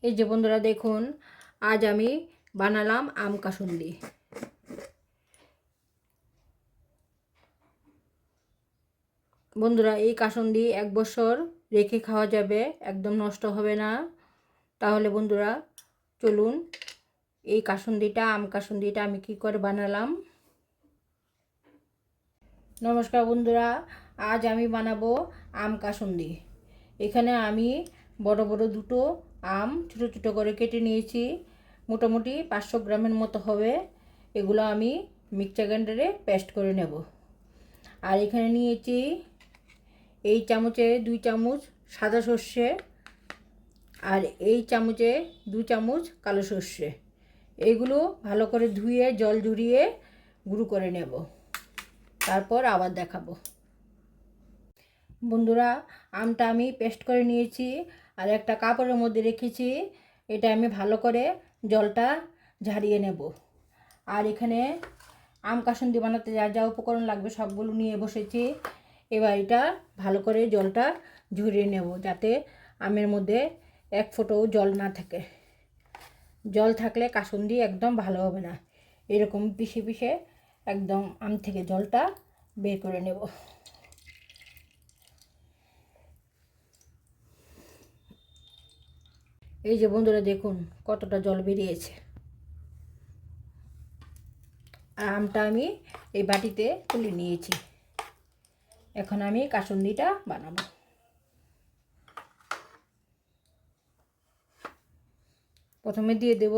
এই যে বন্ধুরা দেখুন, আজ আমি বানালাম আম কাসুন্দি। বন্ধুরা এই কাসুন্দি 1 বছর রেখে খাওয়া যাবে, একদম নষ্ট হবে না। তাহলে বন্ধুরা চলুন এই কাসুন্দিটা, আম কাসুন্দিটা আমি কি করে বানালাম। নমস্কার বন্ধুরা, আজ আমি বানাবো আম কাসুন্দি। এখানে আমি বড় বড় দুটো আম ছোটো ছোটো করে কেটে নিয়েছি, মোটামুটি 500 গ্রামের মতো হবে। এগুলো আমি মিক্সচার গ্রাইন্ডারে পেস্ট করে নেব। আর এখানে নিয়েছি এই চামচে 2 চামচ সাদা সর্ষে, আর এই চামচে 2 চামচ কালো সর্ষে। এইগুলো ভালো করে ধুয়ে জল ঝরিয়ে গুঁড়ো করে নেব, তারপর আবার দেখাবো। বন্ধুরা আমটা আমি পেস্ট করে নিয়েছি আর একটা কাপড়ের মধ্যে রেখেছি। এটা আমি ভালো করে জলটা ঝারিয়ে নেব। আর এখানে আম কাসুন্দি বানাতে যা যা উপকরণ লাগবে সবগুলো নিয়ে বসেছি। এবার এটা ভালো করে জলটা ঝরিয়ে নেব, যাতে আমের মধ্যে এক ফোঁটাও জল না থাকে। জল থাকলে কাসুন্দি একদম ভালো হবে না। এরকম পিষে পিষে একদম আম থেকে জলটা বের করে নেব। এই যে বন্ধুরা দেখুন কতটা জল বেরিয়েছে। আর আমটা আমি এই বাটিতে তুলে নিয়েছি। এখন আমি কাসুন্দিটা বানাবো। প্রথমে দিয়ে দেব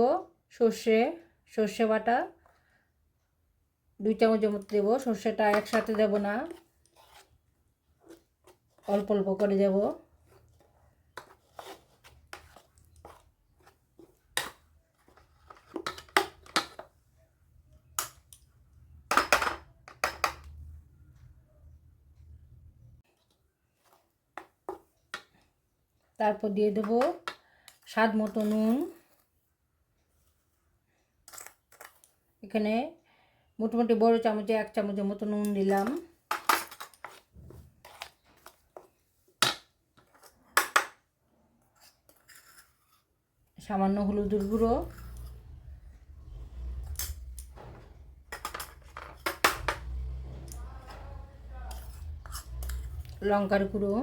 সর্ষে বাটা 2 চামচের মতো দেবো। সর্ষেটা একসাথে দেব না, অল্প অল্প করে দেব। তারপর দিয়ে দেব স্বাদ মতো নুন। এখানে মোটামুটি বড় চামচে 1 চামচের মতো নুন দিলাম। সামান্য হলুদের গুঁড়ো, লঙ্কার গুঁড়ো,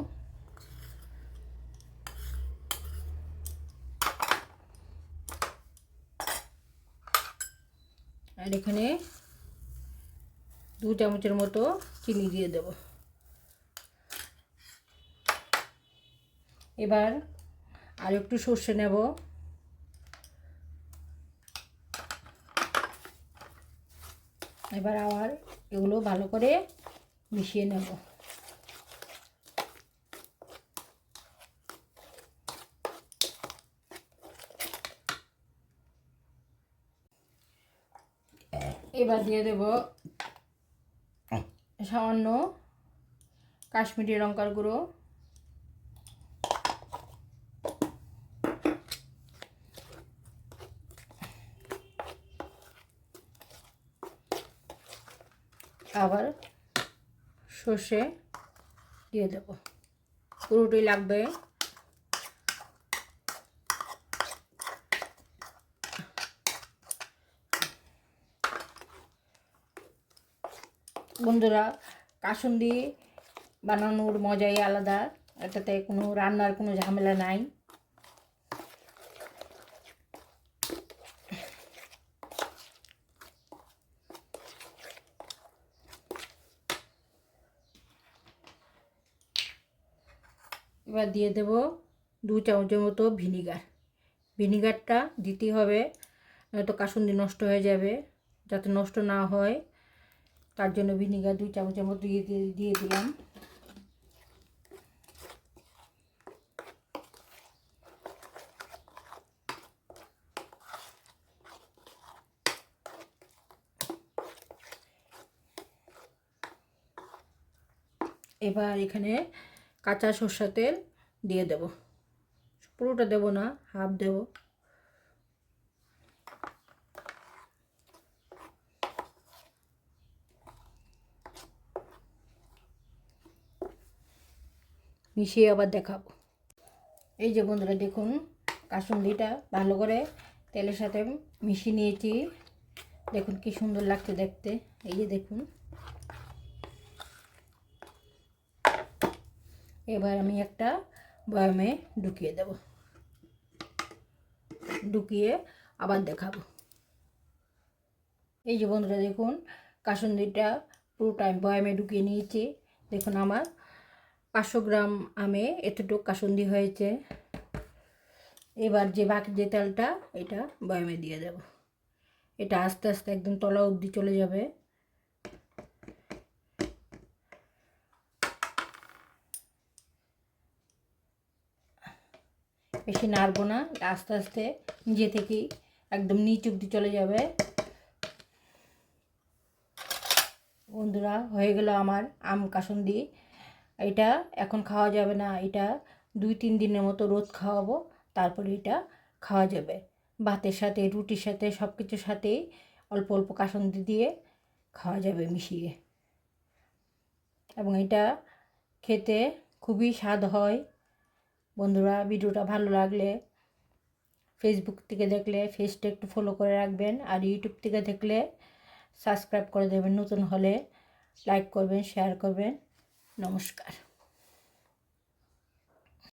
আর এখানে 2 চামচের মতো চিনি দিয়ে দেব। এবার আর একটু সর্ষে নেব। এবার আবার এগুলো ভালো করে মিশিয়ে নেব। এবার দিয়ে দেব সামান্য কাশ্মীরি লঙ্কার গুঁড়ো, আবার সর্ষে দিয়ে দেব। পুরোটাই লাগবে। বন্ধুরা কাসুন্দি বানানোর মজাই আলাদা, এটাতে কোনো রান্নার কোনো ঝামেলা নাই। এবার দিয়ে দেব 2 চামচের মতো ভিনিগার। ভিনিগারটা দিতে হবে, নয়তো কাসুন্দি নষ্ট হয়ে যাবে। যাতে নষ্ট না হয় তার জন্য ভিনিগার 2 চামচের মতো দিয়ে দিলাম। এবার এখানে কাঁচা সরষের তেল দিয়ে দেব। পুরোটা দেব না, হাফ দেব। মিশিয়ে আবার দেখাবো। এই যে বন্ধুরা দেখুন কাসুন্দিটা ভালো করে তেলের সাথে মিশিয়ে নিয়েছি। দেখুন কি সুন্দর লাগছে দেখতে। এই যে দেখুন, এবার আমি একটা বয়ামে ঢুকিয়ে দেব, ঢুকিয়ে আবার দেখাবো। এই যে বন্ধুরা দেখুন, কাসুন্দিটা পুরোটা আমি বয়ামে ঢুকিয়ে নিয়েছি। দেখুন আমার 500 গ্রাম আমে এতটুকু কাসুন্দি হয়েছে। এবার যে বাকি যে তেলটা, এটা বয়ামে দিয়ে দেব। এটা আস্তে আস্তে একদম তলা অবধি চলে যাবে। বেশি নাড়বো না, আস্তে আস্তে নিজে থেকেই একদম নিচ অবধি চলে যাবে। বন্ধুরা হয়ে গেল আমার আম কাসুন্দি। এটা এখন খাওয়া যাবে না, এটা 2-3 দিনের মতো রোদ খাওয়াবো, তারপরে এটা খাওয়া যাবে। ভাতের সাথে, রুটির সাথে, সব কিছুর সাথেই অল্প অল্প কাসুন্দি দিয়ে খাওয়া যাবে মিশিয়ে। এবং এটা খেতে খুবই স্বাদ হয়। বন্ধুরা ভিডিওটা ভালো লাগলে ফেসবুক থেকে দেখলে পেজটা একটু ফলো করে রাখবেন, আর ইউটিউব থেকে দেখলে সাবস্ক্রাইব করে দেবেন, নতুন হলে লাইক করবেন, শেয়ার করবেন। নমস্কার।